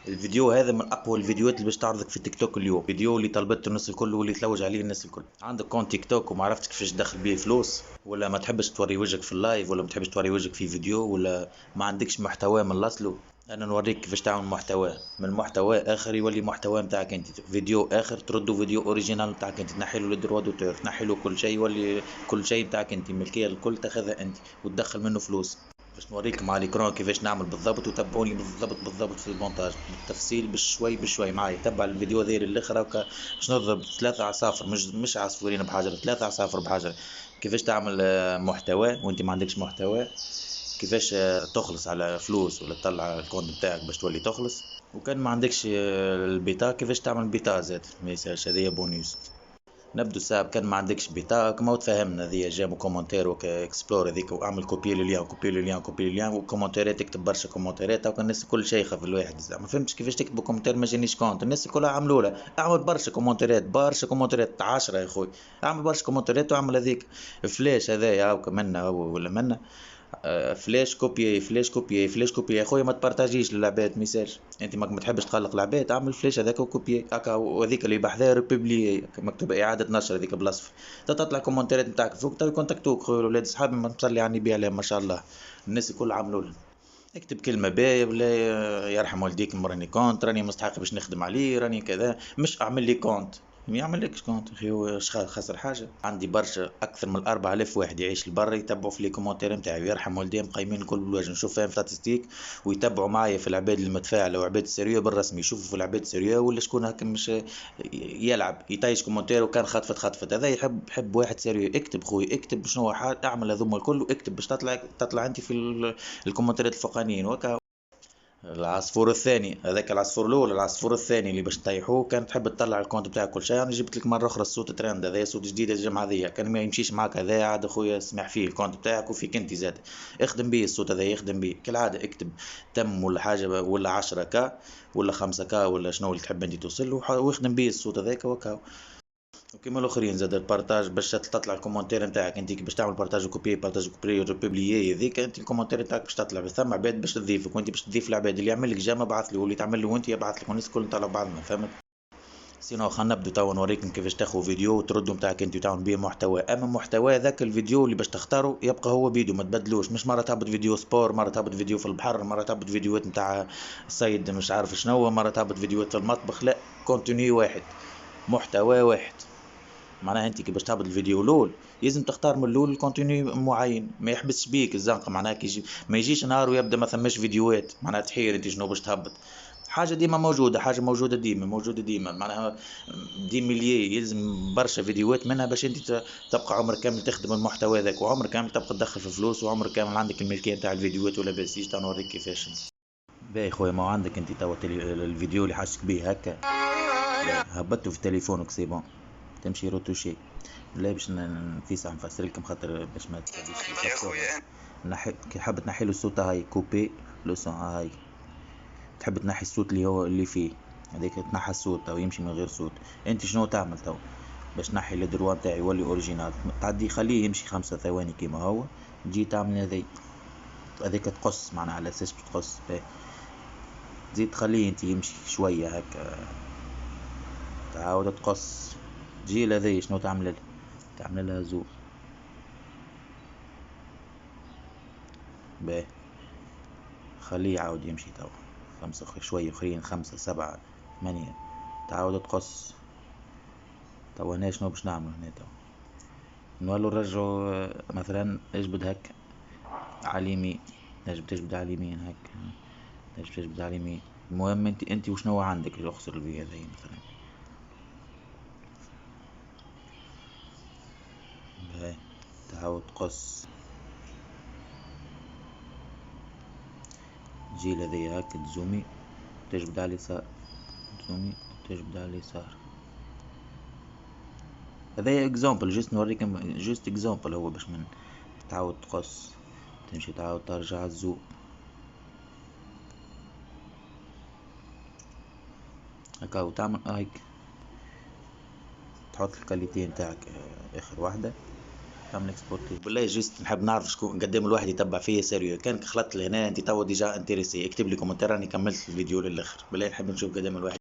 الفيديو هذا من اقوى الفيديوهات اللي باش تعرضك في تيك توك اليوم، فيديو اللي طلبته الناس الكل واللي تلوج عليه الناس الكل. عندك كونت تيك توك وما عرفتش كيفاش تدخل بيه فلوس، ولا ما تحبش توري وجهك في اللايف، ولا ما تحبش توري وجهك في فيديو، ولا ما عندكش محتوى من الاصل. انا نوريك كيفاش تعمل محتوى من محتوى اخر يولي محتوى نتاعك انت، فيديو اخر تردو فيديو اوريجينال نتاعك انت، تنحي له الدروا دوتور، تنحي له كل شيء، يولي كل شيء نتاعك انت، الملكيه الكل تاخذها انت وتدخل منه فلوس. باش نوريك مع الاكران كيفاش نعمل بالضبط، وتابعوني بالضبط في المونتاج بالتفصيل بشوي بشوي معايا. تبع الفيديو ذي للاخر هكا باش نضرب ثلاثة عصافر، مش عصفورين بحجر، ثلاثة عصافر بحجر. كيفاش تعمل محتوى وانت ما عندكش محتوى، كيفاش تخلص على فلوس ولا تطلع الكونت بتاعك باش تولي تخلص، وكان ما عندكش البيتا كيفاش تعمل بيتا زاد ما يسالش، هذه بونيوس. نبدو ساب كان ما عندكش بيتا كما تفهمنا، ذي جابوا كومنتير اكسبلور هذيك، واعمل كوبي لليان كوبي لليان كوبي لليان، وكومنتيرات تكتب برشا كومنتيرات، وكان الناس الكل شيخه في الواحد زعما ما فهمتش كيفاش تكتبوا كومنتير ما جانيش كونت، الناس كلها عملوا له. اعمل برشا كومنتيرات برشا كومنتيرات 10 يا خوي، اعمل برشا كومنتيرات واعمل هذيك فلاش هذايا هاو منا ولا منا. فلاش كوبي فلاش كوبي فلاش كوبي يا خويا، ما تبارتاجيش للعباد ميساج، انت ما تحبش تقلق العباد، اعمل فلاش هذاك وكوبي هكا، وهذيك اللي بحذاها ريبوبلي مكتوبه اعاده نشر هذيك بالاصفر. تطلع كومنتات نتاعك فوق تو كونتاكتوك خويا ولاد صحابي، ما تصلي على النبي عليهم ما شاء الله، الناس الكل عملوا له. اكتب كلمة باهية، ولا يرحم والديك راني كونت، راني مستحق باش نخدم عليه، راني كذا، مش اعمل لي كونت. ما يعمل لكش كونت اخي، هو خسر حاجة؟ عندي برشا اكثر من 4000 واحد يعيش لبرا يتبعوا في لي كومونتير نتاعي، ويرحم والديهم مقيمين الكل بالوجه، نشوف فيهم ستاتستيك ويتبعوا معايا في العباد المتفاعلة وعباد السرية بالرسمي، يشوفوا في العباد السرية ولا شكون هكا مش يلعب يطيش كومونتير وكان خطفت هذا يحب واحد سيريو. اكتب خويا اكتب شنو حال، اعمل هذوما الكل واكتب باش تطلع انت في الكومنتات الفوقانيين وكا. العصفور الثاني هذاك، العصفور الاول، العصفور الثاني اللي باش تطيحوه كان تحب تطلع الكونت بتاعك كل شيء. انا جبت لك مره اخرى الصوت ترند هذا، صوت جديد الجمعه ذي، كان ما يمشيش معك هذا عاد اخويا اسمح فيه الكونت بتاعك وفيك انت زاد، اخدم بيه الصوت هذا، يخدم بيه كالعاده. اكتب تم ولا حاجه ولا 10 كا ولا 5 كا ولا شنو اللي تحب انت توصل له، واخدم بيه الصوت هذاك وكاو. وكيما الاخرين زاد البارتاج باش تطلع الكومنتير نتاعك انت، باش تعمل بارتاج وكوبي بارتاج وكوبي وبيبليي هذيك، انت الكومنتير نتاعك باش تطلع ثم عباد باش تضيفك، وانت باش تضيف العباد اللي يعمل لك جاما بعث لي، واللي تعمل له وانت يبعث لك، والناس الكل نطلع بعضنا فهمت. سينو خلينا نبدو توا نوريكم كيفاش تاخذ فيديو وتردوا نتاعك انت وتعمل بيه محتوى. اما محتوى ذاك الفيديو اللي باش تختاره يبقى هو فيديو ما تبدلوش، مش مره تهبط فيديو سبور، مره تهبط فيديو في البحر، مره تهبط فيديوهات نتاع صيد مش عارف شنو، مره تهبط فيديوهات في المطبخ، لا كونتينيو واحد، محتوى واحد. معناها انت كي باش تهبط الفيديو الاول لازم تختار من الاول الكونتينيو معين، ما يحبسش بيك الزنقه، معناها كي ما يجيش نهار ويبدا ما ثماش فيديوهات، معناها تحير انت شنو باش تهبط. حاجه ديما موجوده، حاجه موجوده ديما موجوده ديما، معناها دي مليي يلزم برشا فيديوهات منها باش انت تبقى عمر كامل تخدم المحتوى ذاك، وعمر كامل تبقى تدخل في فلوس، وعمر كامل عندك الملكيه نتاع الفيديوهات ولا بس. يجي نوريك كيفاش. باهي خويا، ما عندك انت توا الفيديو اللي حاسك بيه هكا، هبطته في تليفونك سي بون، تمشي روتوشي. لا باش نفيس عم نفسر لكم خاطر باش ما تخليش يا خويا. كي حاب تنحي له الصوت هاي كوبي لو سون هاي، تحب تنحي الصوت اللي هو اللي فيه هذيك، تنحى الصوت او يمشي من غير صوت. انت شنو تعمل تو باش تنحي الدروا نتاعي يولي اوريجينال؟ تعدي خليه يمشي 5 ثواني كيما هو، تجي تعمل هذيك تقص معناها على اساس تقص باهي. تزيد تخليه انت يمشي شويه هكا، تعاود تقص. تجي لهذي شنو تعمل لها؟ تعمل لها زوم باهي، خليه يعاود يمشي توا 5 شوية اخرين، 5 7 8، تعاود تقص. توا هنا شنو باش نعمل هنا؟ توا نولو نرجعو مثلا اجبد هكا على اليمين، تجبد على اليمين هكا، تجبد على اليمين. المهم انت وشنو عندك الاخسر البي هذي مثلا باهي، تعاود تقص. تجي لهذي هكا تزومي، تجبد على اليسار، تزومي تجبد على اليسار. هذا اكزامبل جست نوريكم، جست اكزامبل هو باش من تعاود تقص، تمشي تعاود ترجع الزوم هكا، وتعمل هيك، تحط الكاليتي نتاعك اخر واحدة، تعمل اكسبورتي. بالله جيست نحب نعرف شكون قدام الواحد يتبع فيا سيريو. كانك خلطت لهنا انت توا ديجا انتريسي، اكتب لي كومنتير راني كملت الفيديو للاخر. بالله نحب نشوف قدام الواحد